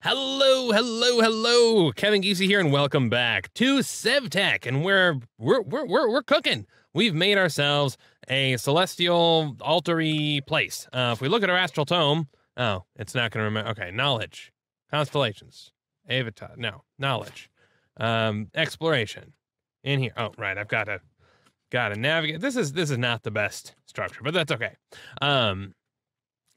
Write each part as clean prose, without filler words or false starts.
Hello, hello, hello. Kevin Geesey here, and welcome back to SevTech. And we're cooking. We've made ourselves a celestial altar-y place. If we look at our astral tome, oh, it's not going to remember. Okay, knowledge, constellations, avatar. No, knowledge, exploration. In here. Oh, right. I've got to navigate. This is not the best structure, but that's okay.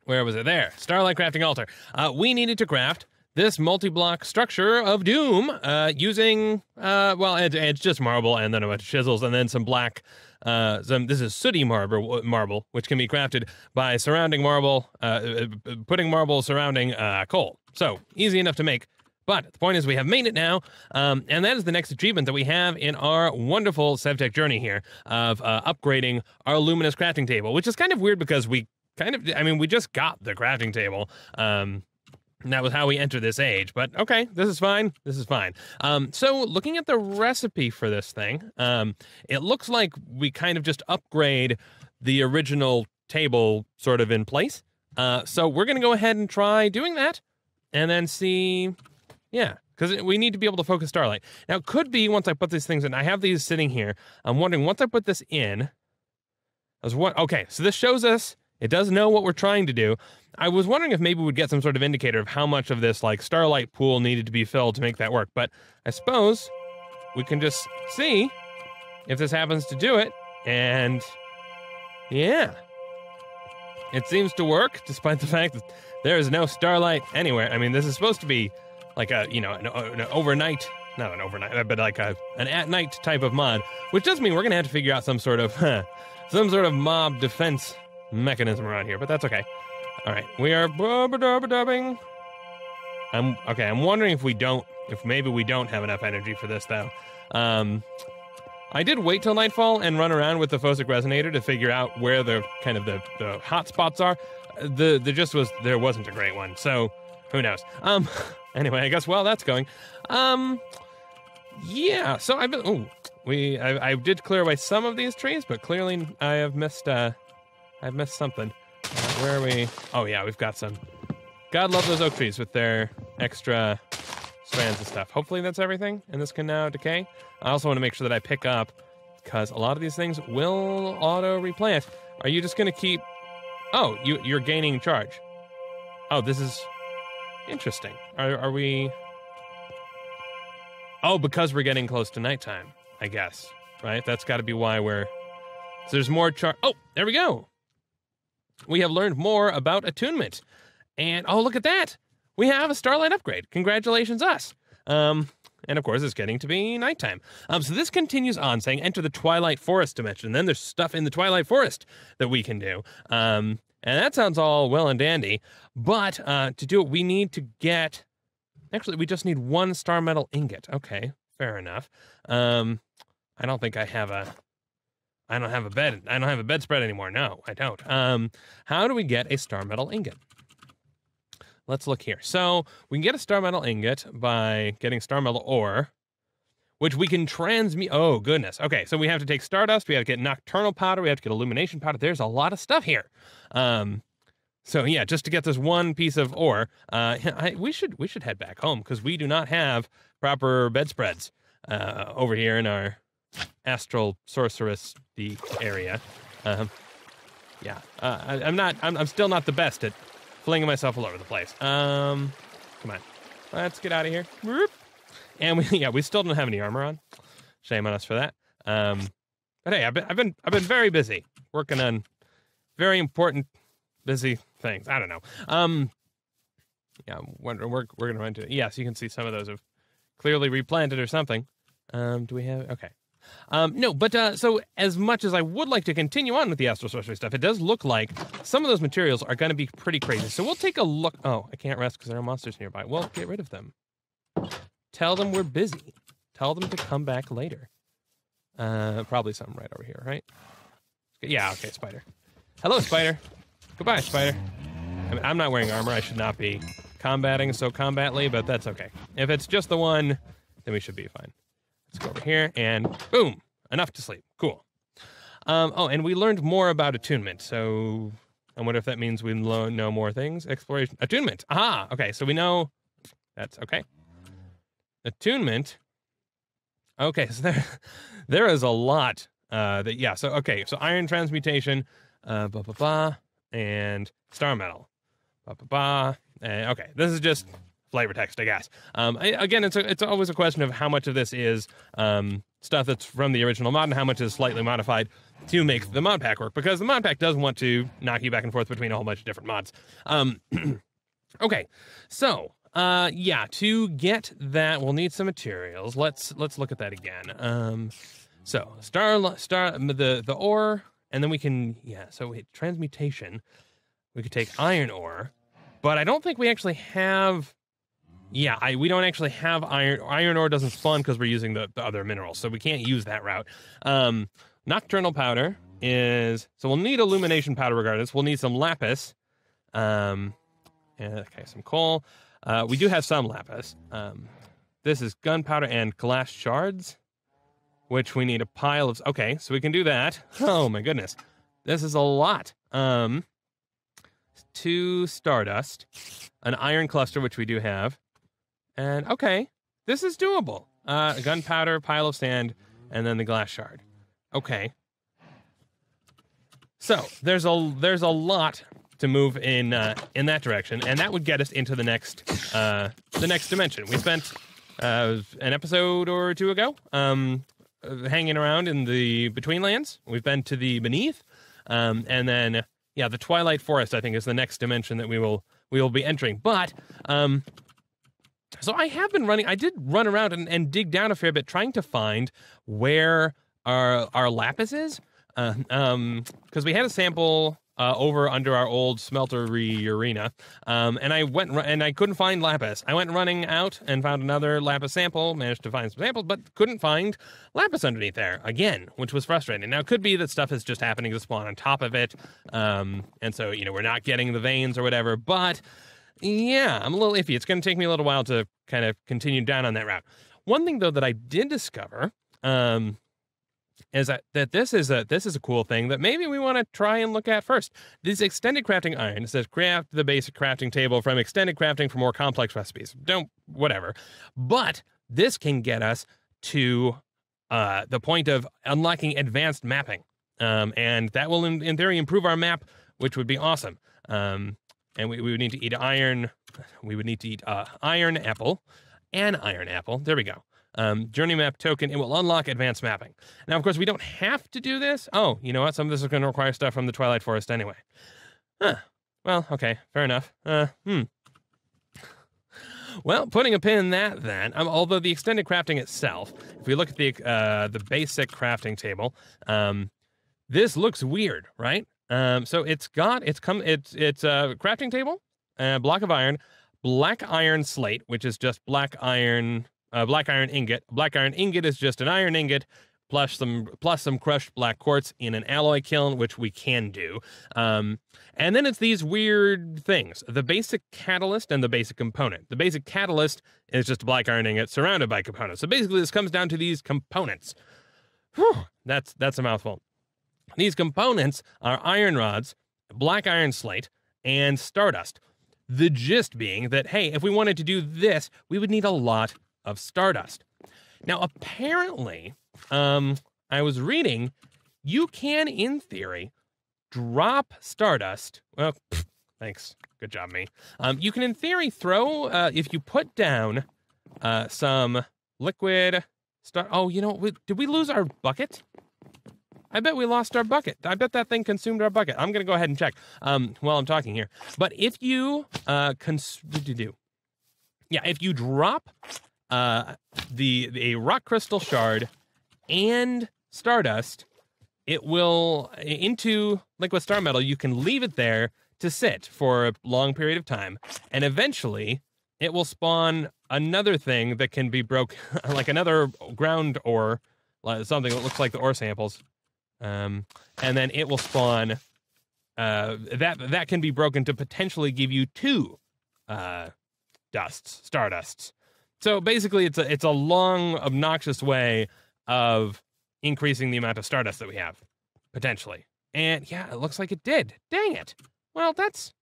Where was it? There. Starlight crafting altar. We needed to craft this multi-block structure of doom using, well, it's just marble and then a bunch of chisels and then some black, this is sooty marble, which can be crafted by surrounding marble, putting marble surrounding coal. So, easy enough to make. But the point is we have made it now, and that is the next achievement that we have in our wonderful SevTech journey here of upgrading our luminous crafting table, which is kind of weird because we just got the crafting table, and that was how we entered this age, but okay, this is fine. This is fine. So looking at the recipe for this thing, it looks like we kind of just upgrade the original table sort of in place. So we're going to go ahead and try doing that and then see, yeah, because we need to be able to focus starlight. Now, it could be once I put these things in, I have these sitting here. I'm wondering, once I put this in, okay, so this shows us, it does know what we're trying to do. I was wondering if maybe we'd get some sort of indicator of how much of this, like, starlight pool needed to be filled to make that work. But I suppose we can just see if this happens to do it. And, yeah. It seems to work, despite the fact that there is no starlight anywhere. I mean, this is supposed to be like a, you know, an overnight, not an overnight, but like an at-night type of mod. Which does mean we're going to have to figure out some sort of mob defense mechanism around here, but that's okay. All right, we are dubbing. I'm wondering if maybe we don't have enough energy for this though. I did wait till nightfall and run around with the Phosic resonator to figure out where the hot spots are. There wasn't a great one, so who knows? Anyway, I guess while that's going, yeah. So I did clear away some of these trees, but clearly I've missed something. Where are we? Oh yeah, we've got some. God love those oak trees with their extra strands and stuff. Hopefully that's everything, and this can now decay. I also want to make sure that I pick up, because a lot of these things will auto-replant. Are you just going to keep... Oh, you're gaining charge. Oh, this is interesting. Are we... Oh, because we're getting close to nighttime, I guess. Right? That's got to be why we're... So there's more charge... Oh, there we go! We have learned more about attunement. And, oh, look at that! We have a starlight upgrade. Congratulations, us. And, of course, it's getting to be nighttime. So this continues on, saying enter the Twilight Forest dimension. And then there's stuff in the Twilight Forest that we can do. And that sounds all well and dandy. But to do it, we need to get... Actually, we just need one star metal ingot. Okay, fair enough. I don't think I have a... I don't have a bedspread anymore. No, I don't. How do we get a star metal ingot? Let's look here. So we can get a star metal ingot by getting star metal ore, which we can transmute. Oh, goodness. Okay, so we have to take stardust. We have to get nocturnal powder. We have to get illumination powder. There's a lot of stuff here. So yeah, just to get this one piece of ore, we should head back home because we do not have proper bedspreads over here in our astral sorceress area. Yeah, I'm still not the best at flinging myself all over the place. Come on, let's get out of here. And we still don't have any armor on. Shame on us for that. But hey, I've been very busy working on very important, busy things. I don't know. Yeah, we're gonna run into it. Yes, you can see some of those have clearly replanted or something. Do we have? Okay. No, but so as much as I would like to continue on with the astral sorcery stuff, it does look like some of those materials are going to be pretty crazy. So we'll take a look. Oh, I can't rest because there are monsters nearby. Well, get rid of them. Tell them we're busy. Tell them to come back later. Probably something right over here, right? Yeah, okay, spider. Hello, spider. Goodbye, spider. I mean, I'm not wearing armor. I should not be combating so combatly, but that's okay. If it's just the one, then we should be fine. Let's go over here, and boom! Enough to sleep. Cool. Oh, and we learned more about attunement, so I wonder if that means we know more things. Exploration. Attunement! Aha! Okay, so we know That's okay. Attunement. Okay, so there is a lot. So iron transmutation, and star metal. Okay, this is just flavor text, I guess. Again, it's always a question of how much of this is stuff that's from the original mod and how much is slightly modified to make the mod pack work, because the mod pack does want to knock you back and forth between a whole bunch of different mods. Okay, so to get that, we'll need some materials. Let's look at that again. So the ore, and then we can transmutation. We could take iron ore, but I don't think we actually have. Yeah, we don't actually have iron. Iron ore doesn't spawn because we're using the other minerals, so we can't use that route. Nocturnal powder is, so we'll need illumination powder regardless. We'll need some lapis. Some coal. We do have some lapis. This is gunpowder and glass shards, which we need a pile of. Okay, so we can do that. Oh my goodness, this is a lot. 2 stardust, an iron cluster, which we do have, and okay, this is doable. Gunpowder, pile of sand, and then the glass shard. Okay. So there's a lot to move in that direction, and that would get us into the next dimension. We spent an episode or 2 ago hanging around in the Betweenlands. We've been to the Beneath, and then the Twilight Forest, I think, is the next dimension that we will be entering. But so I have been running. I did run around and dig down a fair bit, trying to find where our lapis is, because we had a sample over under our old smeltery arena, and I couldn't find lapis. I went running out and found another lapis sample, managed to find some samples, but couldn't find lapis underneath there again, which was frustrating. Now, it could be that stuff is just happening to spawn on top of it, and so, we're not getting the veins or whatever, but yeah, I'm a little iffy. It's going to take me a little while to kind of continue down on that route. One thing, though, that I did discover, is that this is a cool thing that maybe we want to try and look at first. This extended crafting iron says craft the basic crafting table from extended crafting for more complex recipes. Whatever. But this can get us to the point of unlocking advanced mapping. And that will, in theory, improve our map, which would be awesome. And we would need to eat iron. We would need to eat iron apple. An iron apple. There we go. Journey map token, it will unlock advanced mapping. Now, of course, we don't have to do this. Oh, you know what? Some of this is going to require stuff from the Twilight Forest anyway. Well, okay, fair enough. Well, putting a pin in that then, although the extended crafting itself, if we look at the basic crafting table, this looks weird, right? So it's a crafting table, block of iron, black iron slate, which is just black iron ingot. Black iron ingot is just an iron ingot plus some crushed black quartz in an alloy kiln, which we can do. And then it's these weird things: the basic catalyst and the basic component. The basic catalyst is just a black iron ingot surrounded by components. So basically, this comes down to these components. Whew, that's a mouthful. These components are iron rods, black iron slate, and stardust. The gist being that, hey, if we wanted to do this, we would need a lot of stardust. Now, apparently, I was reading, you can, in theory, drop stardust. Well, thanks. Good job, me. You can, in theory, throw, if you put down some liquid oh, did we lose our bucket? I bet we lost our bucket. I bet that thing consumed our bucket. I'm going to go ahead and check while I'm talking here. But if you if you drop a rock crystal shard and stardust, it will into liquid star metal. You can leave it there to sit for a long period of time, and eventually it will spawn another thing that can be broke, like another ground ore, something that looks like the ore samples. And then it will spawn that can be broken to potentially give you 2 stardusts. So basically, it's a long, obnoxious way of increasing the amount of stardust that we have, potentially. And yeah, it looks like it did. Dang it. Well, that's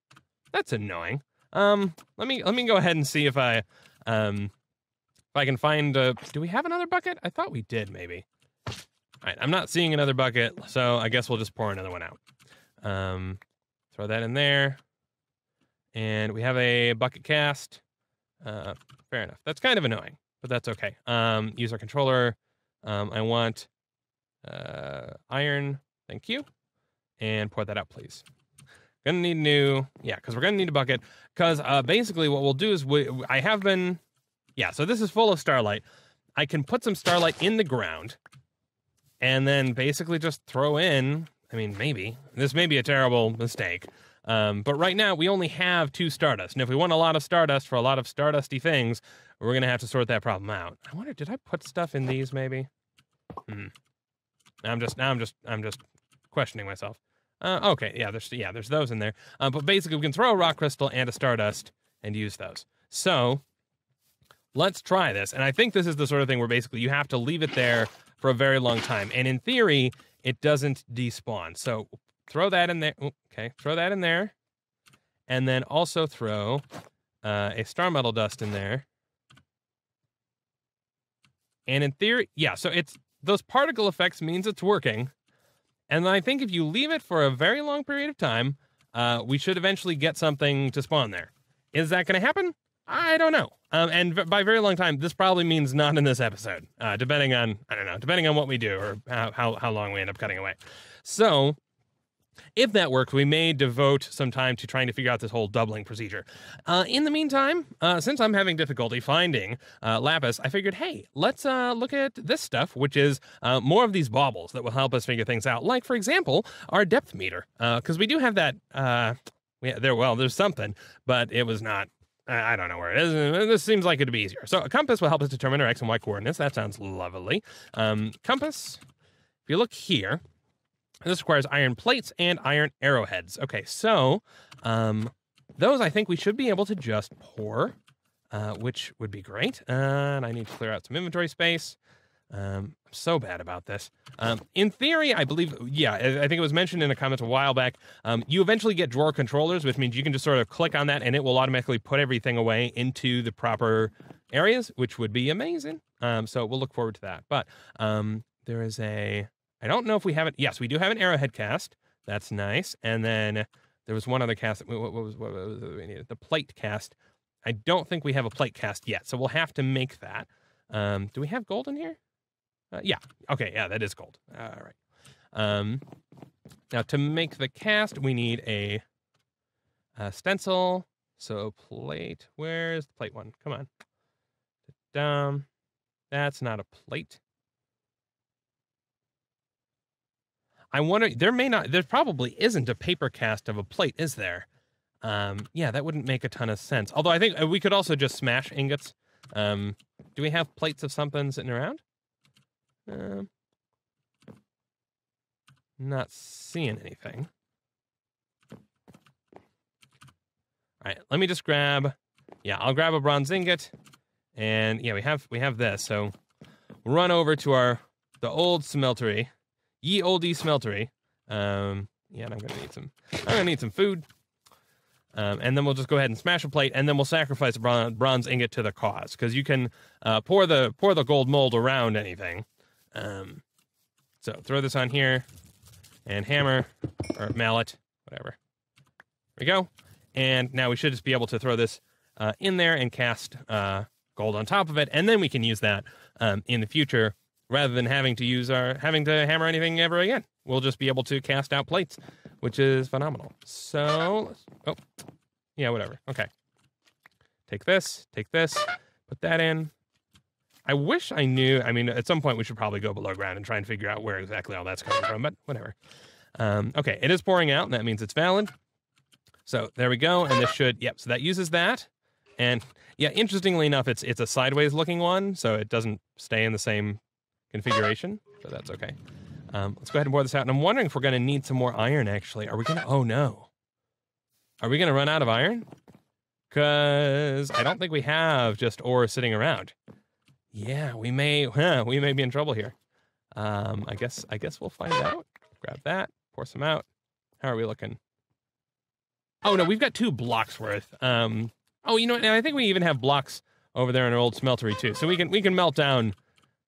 annoying. Let me go ahead and see if I If I can find do we have another bucket? I thought we did, maybe. All right, I'm not seeing another bucket, so I guess we'll just pour another one out. Throw that in there. And we have a bucket cast. Fair enough. That's kind of annoying, but that's okay. Use our controller. I want iron. Thank you. And pour that out, please. Gonna need new, yeah, because we're gonna need a bucket. Because basically what we'll do is I have been, yeah, so this is full of starlight. I can put some starlight in the ground and then basically just throw in, I mean, maybe, this may be a terrible mistake, but right now we only have 2 stardust. And if we want a lot of stardust for a lot of stardusty things, we're gonna have to sort that problem out. I wonder, did I put stuff in these maybe? I'm just questioning myself. Okay, yeah, there's those in there. But basically we can throw a rock crystal and a stardust and use those. So let's try this. And I think this is the sort of thing where basically you have to leave it there for a very long time. And in theory, it doesn't despawn. So throw that in there. Okay, throw that in there. And then also throw a star metal dust in there. And in theory, yeah, so it's those particle effects means it's working. And I think if you leave it for a very long period of time, we should eventually get something to spawn there. Is that going to happen? I don't know. And by very long time, this probably means not in this episode, depending on, I don't know, depending on what we do or how long we end up cutting away. So if that works, we may devote some time to trying to figure out this whole doubling procedure. In the meantime, since I'm having difficulty finding lapis, I figured, hey, let's look at this stuff, which is more of these baubles that will help us figure things out. Like, for example, our depth meter, because we do have that. There's something, but it was not. I don't know where it is. This seems like it'd be easier. So a compass will help us determine our X and Y coordinates. That sounds lovely. Compass, if you look here, this requires iron plates and iron arrowheads. Okay, so those I think we should be able to just pour, which would be great. And I need to clear out some inventory space. I'm so bad about this. In theory, I believe, yeah, I think it was mentioned in a comment a while back, you eventually get drawer controllers, which means you can just sort of click on that and it will automatically put everything away into the proper areas, which would be amazing. So we'll look forward to that. But there is I don't know if we have it. Yes, we do have an arrowhead cast. That's nice. And then there was one other cast. What was it we needed? The plate cast. I don't think we have a plate cast yet, so we'll have to make that. Do we have gold in here? Yeah. Okay, yeah, that is gold. All right. Now, to make the cast, we need a stencil. So plate. Where's the plate one? Come on. That's not a plate. I wonder, there probably isn't a paper cast of a plate, is there? Yeah, that wouldn't make a ton of sense. Although I think we could also just smash ingots. Do we have plates of something sitting around? Not seeing anything. All right, let me just grab, yeah, I'll grab a bronze ingot. And yeah, we have this. So we'll run over to the old smeltery. Ye olde smeltery. Yeah, and I'm gonna need some food. And then we'll just go ahead and smash a plate, and then we'll sacrifice a bronze ingot to the cause, because you can pour the gold mold around anything. So throw this on here, and hammer or mallet, whatever. There we go. And now we should just be able to throw this in there and cast gold on top of it, and then we can use that in the future. Rather than having to hammer anything ever again. We'll just be able to cast out plates, which is phenomenal. So, oh, yeah, whatever. Okay. Take this, put that in. I wish I knew, I mean, at some point we should probably go below ground and try and figure out where exactly all that's coming from, but whatever. Okay, it is pouring out, and that means it's valid. So there we go, and this should, yep, so that uses that. And yeah, interestingly enough, it's a sideways looking one, so it doesn't stay in the same configuration, so that's okay. Let's go ahead and pour this out. And I'm wondering if we're going to need some more iron, actually. Are we going to? Oh, no. Are we going to run out of iron? Because I don't think we have just ore sitting around. Yeah, we may be in trouble here. I guess we'll find out. Grab that, pour some out. How are we looking? Oh, no, we've got 2 blocks worth. Oh, you know what? I think we even have blocks over there in our old smeltery too. So we can melt down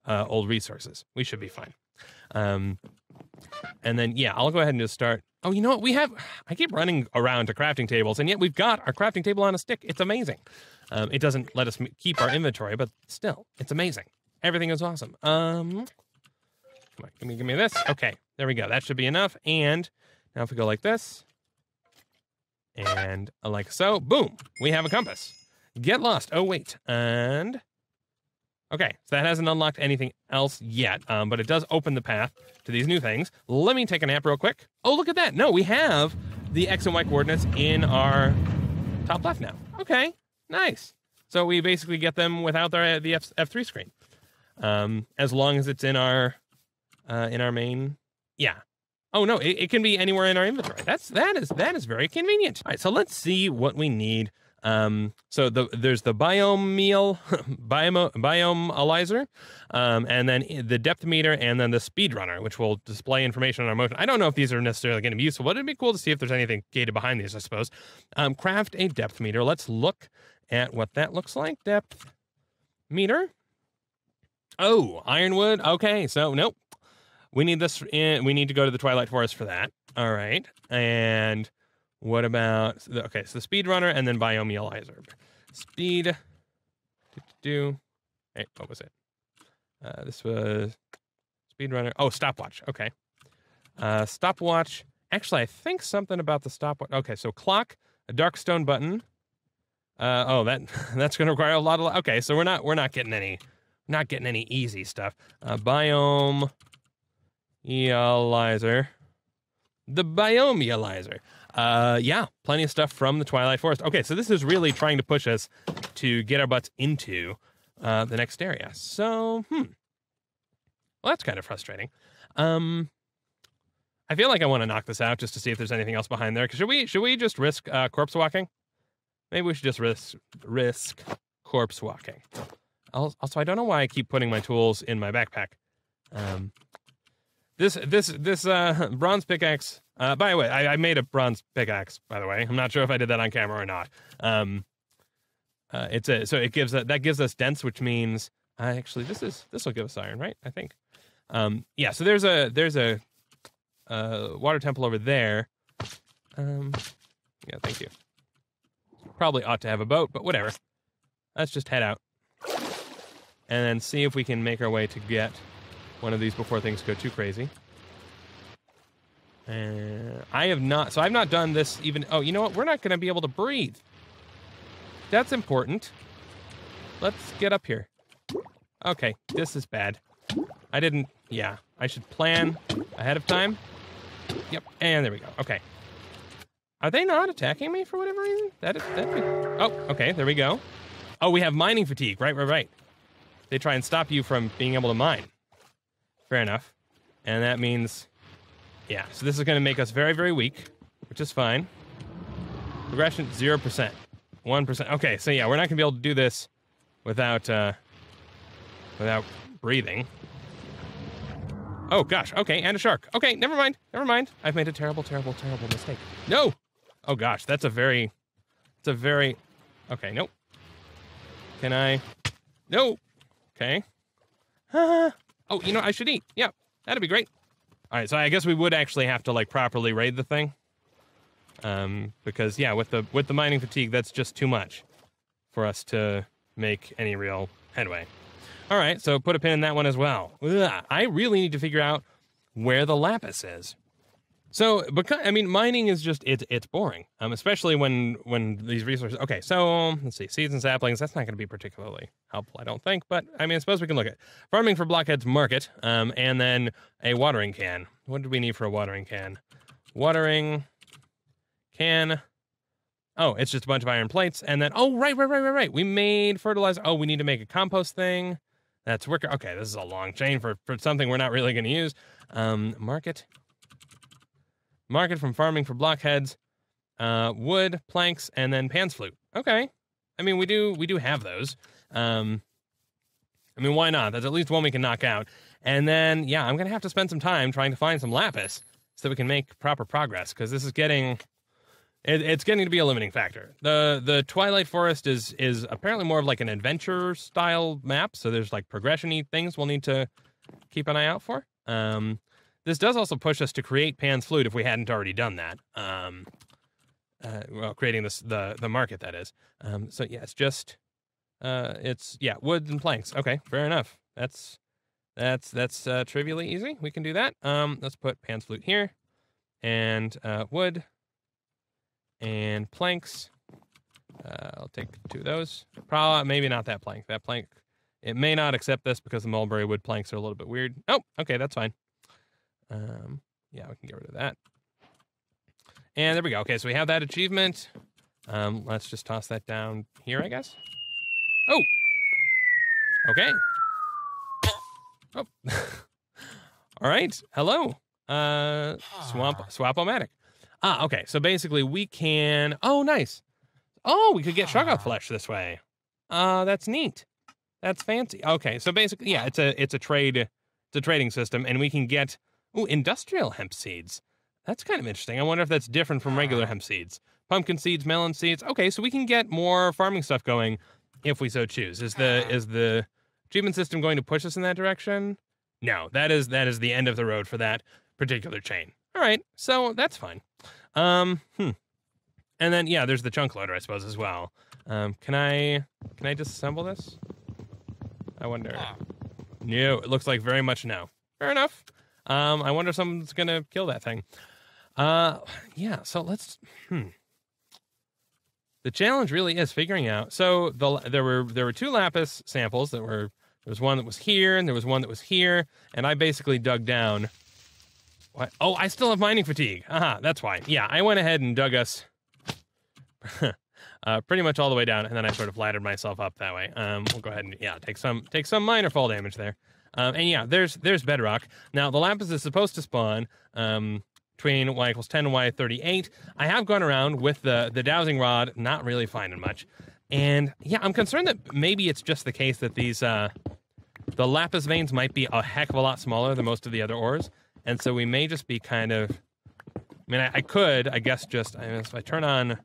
old resources. We should be fine. And then, yeah, I'll go ahead and just start. Oh, you know what? I keep running around to crafting tables, and yet we've got our crafting table on a stick. It's amazing. It doesn't let us keep our inventory, but still, it's amazing. Everything is awesome. Come on, give me this. Okay, there we go. That should be enough. And now if we go like this, and like so, boom, we have a compass. Get lost. Oh, wait. And okay, so that hasn't unlocked anything else yet, but it does open the path to these new things. Let me take a nap real quick. Oh, look at that. No, we have the X and Y coordinates in our top left now. Okay, nice. So we basically get them without the F3 screen, as long as it's in our main. Yeah. Oh no, it can be anywhere in our inventory. That is very convenient. All right, so let's see what we need. So there's the biomealyzer, and then the depth meter, and then the speedrunner, which will display information on our motion. I don't know if these are necessarily going to be useful, but it'd be cool to see if there's anything gated behind these, I suppose. Craft a depth meter. Let's look at what that looks like. Depth meter. Oh, ironwood. Okay, so nope. We need this. We need to go to the Twilight Forest for that. All right, and what about, okay, so the speedrunner and then biomealyzer. Speed, hey, what was it? This was speedrunner. Oh, stopwatch, okay. Stopwatch, actually, I think something about the stopwatch. Okay, so clock, a dark stone button. That's going to require a lot of, okay, so we're not getting any easy stuff. Biomealyzer. The biomealyzer. Yeah, plenty of stuff from the Twilight Forest. Okay, so this is really trying to push us to get our butts into the next area. So, well, that's kind of frustrating. I feel like I want to knock this out just to see if there's anything else behind there. Should we just risk corpse walking? Maybe we should just risk corpse walking. Also, I don't know why I keep putting my tools in my backpack. This bronze pickaxe. By the way, I made a bronze pickaxe. By the way, I'm not sure if I did that on camera or not. So it gives that gives us dense, which means actually this will give us iron, right? I think. Yeah. So there's a water temple over there. Yeah. Thank you. Probably ought to have a boat, but whatever. Let's just head out and then see if we can make our way to get one of these before things go too crazy. I've not done this even. Oh, you know what? We're not going to be able to breathe. That's important. Let's get up here. Okay, this is bad. Yeah, I should plan ahead of time. Yep, and there we go. Okay. Are they not attacking me for whatever reason? Oh, okay, there we go. Oh, we have mining fatigue. Right. They try and stop you from being able to mine. Fair enough. And that means, yeah, so this is going to make us very, very weak, which is fine. Progression, 0%. 1%. Okay, so yeah, we're not going to be able to do this without breathing. Oh, gosh. Okay, and a shark. Okay, never mind. I've made a terrible, terrible, terrible mistake. No! Oh, gosh, okay, nope. Can I? No! Okay. Oh, you know, I should eat. Yeah, that'd be great. All right, so I guess we would actually have to, like, properly raid the thing. Because, yeah, with the mining fatigue, that's just too much for us to make any real headway. All right, so put a pin in that one as well. Ugh, I really need to figure out where the lapis is. So, because, I mean, mining is just, it's boring, especially when these resources, okay, so, let's see, seeds and saplings, that's not going to be particularly helpful, I don't think, but, I mean, I suppose we can look at farming for blockheads market, and then a watering can. What do we need for a watering can? Watering can, oh, it's just a bunch of iron plates, and then, oh, right, we made fertilizer, oh, we need to make a compost thing, that's worker, okay, this is a long chain for something we're not really going to use, Market from farming for blockheads, wood, planks, and then Pan's flute. Okay. I mean, we do have those. I mean, why not? That's at least one we can knock out. And then, yeah, I'm going to have to spend some time trying to find some lapis so that we can make proper progress, because this is getting It's getting to be a limiting factor. The Twilight Forest is apparently more of like an adventure style map, so there's like progression-y things we'll need to keep an eye out for. This does also push us to create Pan's Flute if we hadn't already done that. Well, creating the market, that is. So yeah, it's just wood and planks. Okay, fair enough. That's trivially easy. We can do that. Let's put Pan's Flute here, and wood and planks. I'll take 2 of those. Probably maybe not that plank. That plank, it may not accept this because the mulberry wood planks are a little bit weird. Oh, okay, that's fine. Yeah, we can get rid of that. And there we go. Okay, so we have that achievement. Let's just toss that down here, I guess. Oh! Okay. Oh. All right. Hello. Swap-o-matic. Okay. So basically we can... Oh, nice. Oh, we could get Shoggoth flesh this way. That's neat. That's fancy. Okay, so basically, yeah, it's a trading system, and we can get industrial hemp seeds. That's kind of interesting. I wonder if that's different from regular hemp seeds. Pumpkin seeds, melon seeds. Okay, so we can get more farming stuff going if we so choose. Is the achievement system going to push us in that direction? No, that is the end of the road for that particular chain. All right, so that's fine. And then yeah, there's the chunk loader, I suppose, as well. Can I disassemble this? I wonder. No, it looks like very much no. Fair enough. I wonder if someone's gonna kill that thing. Yeah, so let's The challenge really is figuring out. So there were 2 lapis samples that were. There was one that was here, and there was one that was here, and I basically dug down. What? Oh, I still have mining fatigue. Aha, that's why. Yeah, I went ahead and dug us pretty much all the way down, and then I sort of laddered myself up that way. We'll go ahead and take some minor fall damage there. And yeah, there's bedrock. Now the lapis is supposed to spawn between y equals 10 and y 38. I have gone around with the dowsing rod, not really finding much. And yeah, I'm concerned that maybe it's just the case that these the lapis veins might be a heck of a lot smaller than most of the other ores, and so we may just be kind of. I mean, I could, I guess, just if I turn on,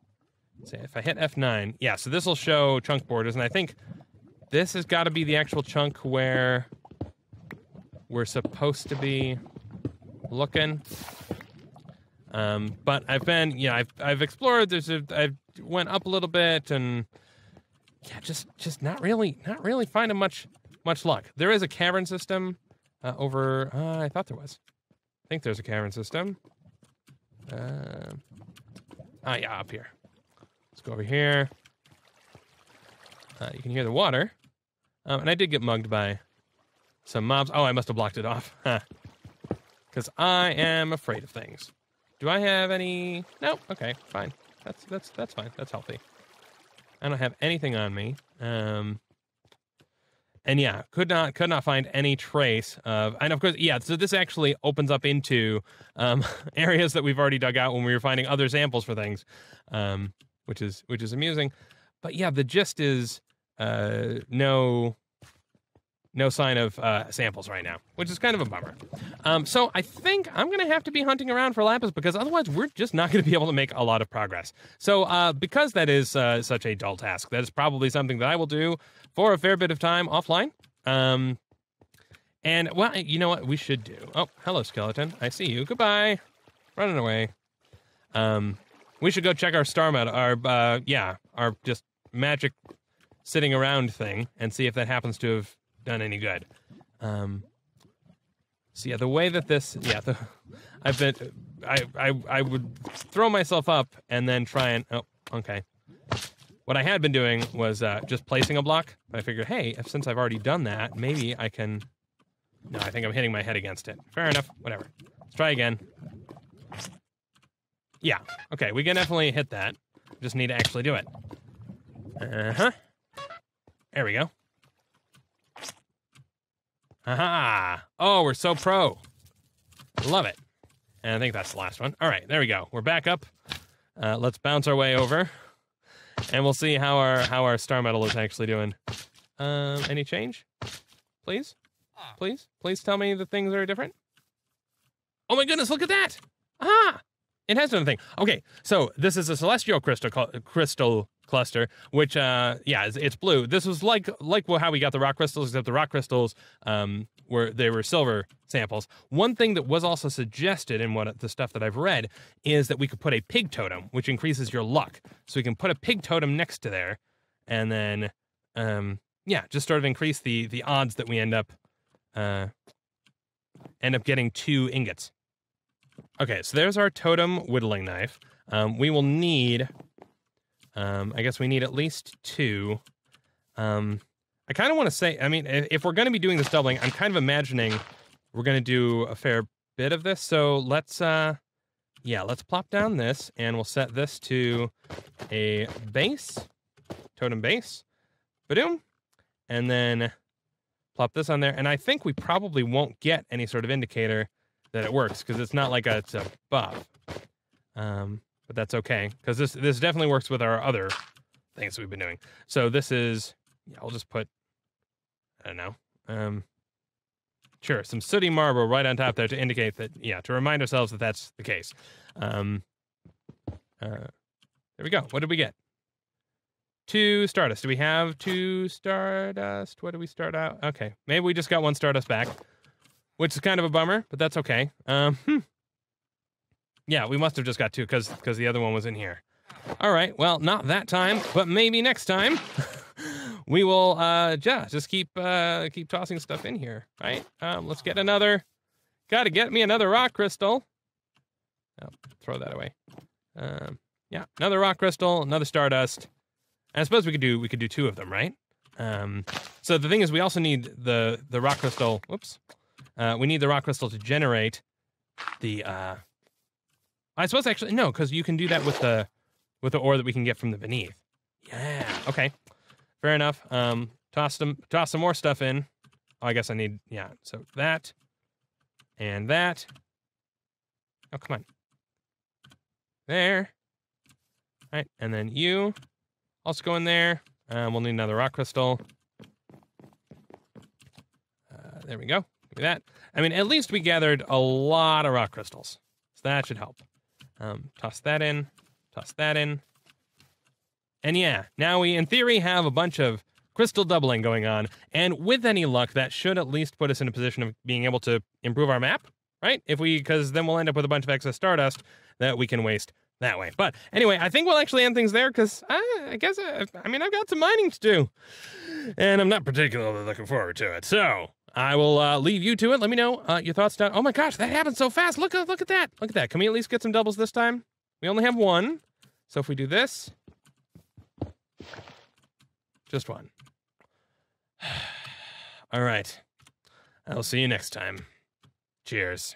say, if I hit F9, yeah. So this will show chunk borders, and I think this has got to be the actual chunk where we're supposed to be looking. But I've been, I've explored. I went up a little bit, and yeah, just not really finding much luck. There is a cavern system over. I thought there was. I think there's a cavern system. Yeah, up here. Let's go over here. You can hear the water, and I did get mugged by some mobs. Oh, I must have blocked it off, because I am afraid of things. Do I have any? No. Okay, fine. That's fine. That's healthy. I don't have anything on me. And yeah, could not find any trace of. And of course, yeah. So this actually opens up into areas that we've already dug out when we were finding other samples for things, which is amusing. But yeah, the gist is no sign of samples right now, which is kind of a bummer. So I think I'm going to have to be hunting around for lapis, because otherwise we're just not going to be able to make a lot of progress. So because that is such a dull task, that is probably something that I will do for a fair bit of time offline. And, well, you know what we should do? Oh, hello, skeleton. I see you. Goodbye. Running away. We should go check our star metal, our just magic sitting around thing, and see if that happens to have done any good. So yeah, the way that this, I would throw myself up and then try and, oh, okay. What I had been doing was just placing a block. I figured, hey, since I've already done that, maybe I can, no, I think I'm hitting my head against it. Fair enough, whatever. Let's try again. Yeah, okay, we can definitely hit that. Just need to actually do it. Uh-huh. There we go. Aha! Oh, we're so pro. Love it. And I think that's the last one. All right, there we go. We're back up. Let's bounce our way over, and we'll see how our star metal is actually doing. Any change? Please? Please tell me the things are different. Oh my goodness, look at that! Aha! It has done a thing. Okay, so this is a celestial crystal cluster, which yeah, it's blue. This was like how we got the rock crystals, except the rock crystals were silver samples. One thing that was also suggested in the stuff that I've read is that we could put a pig totem, which increases your luck. So we can put a pig totem next to there, and then yeah, just sort of increase the odds that we end up getting 2 ingots. Okay, so there's our totem whittling knife. We will need, I guess we need at least 2. I kind of want to say, I mean, if we're going to be doing this doubling, I'm kind of imagining we're going to do a fair bit of this. So let's, yeah, let's plop down this, and we'll set this to a base, totem base, ba-doom, and then plop this on there. And I think we probably won't get any sort of indicator that it works, because it's not like it's a buff. But that's okay, because this definitely works with our other things we've been doing. So this is, yeah, I'll just put, I don't know, sure, some sooty marble right on top there to indicate that, yeah, to remind ourselves that that's the case. There we go. What did we get? 2 Stardust. Do we have 2 Stardust? What did we start out? Okay, maybe we just got 1 Stardust back, which is kind of a bummer, but that's okay. Yeah, we must have just got 2 because the other one was in here. All right, well, not that time, but maybe next time. We will just keep tossing stuff in here, right? Let's get another. Gotta get me another rock crystal. Oh, throw that away. Yeah, another rock crystal, another Stardust. And I suppose we could do 2 of them, right? So the thing is, we also need the rock crystal. Whoops. We need the rock crystal to generate the. I suppose actually no, because you can do that with the ore that we can get from the beneath. Yeah. Okay. Fair enough. Toss some more stuff in. Oh, I guess I need, yeah. So that and that. Oh, come on. There. All right, and then you also go in there. We'll need another rock crystal. There we go. Give me that. I mean, at least we gathered a lot of rock crystals, so that should help. Toss that in. Toss that in. And yeah, now we, in theory, have a bunch of crystal doubling going on. And with any luck, that should at least put us in a position of being able to improve our map, right? Because then we'll end up with a bunch of excess Stardust that we can waste that way. But anyway, I think we'll actually end things there, because I guess, I mean, I've got some mining to do. And I'm not particularly looking forward to it. So I will leave you to it. Let me know your thoughts down. Oh my gosh, that happened so fast. Look at that. Look at that. Can we at least get some doubles this time? We only have 1. So if we do this. Just 1. All right. I'll see you next time. Cheers.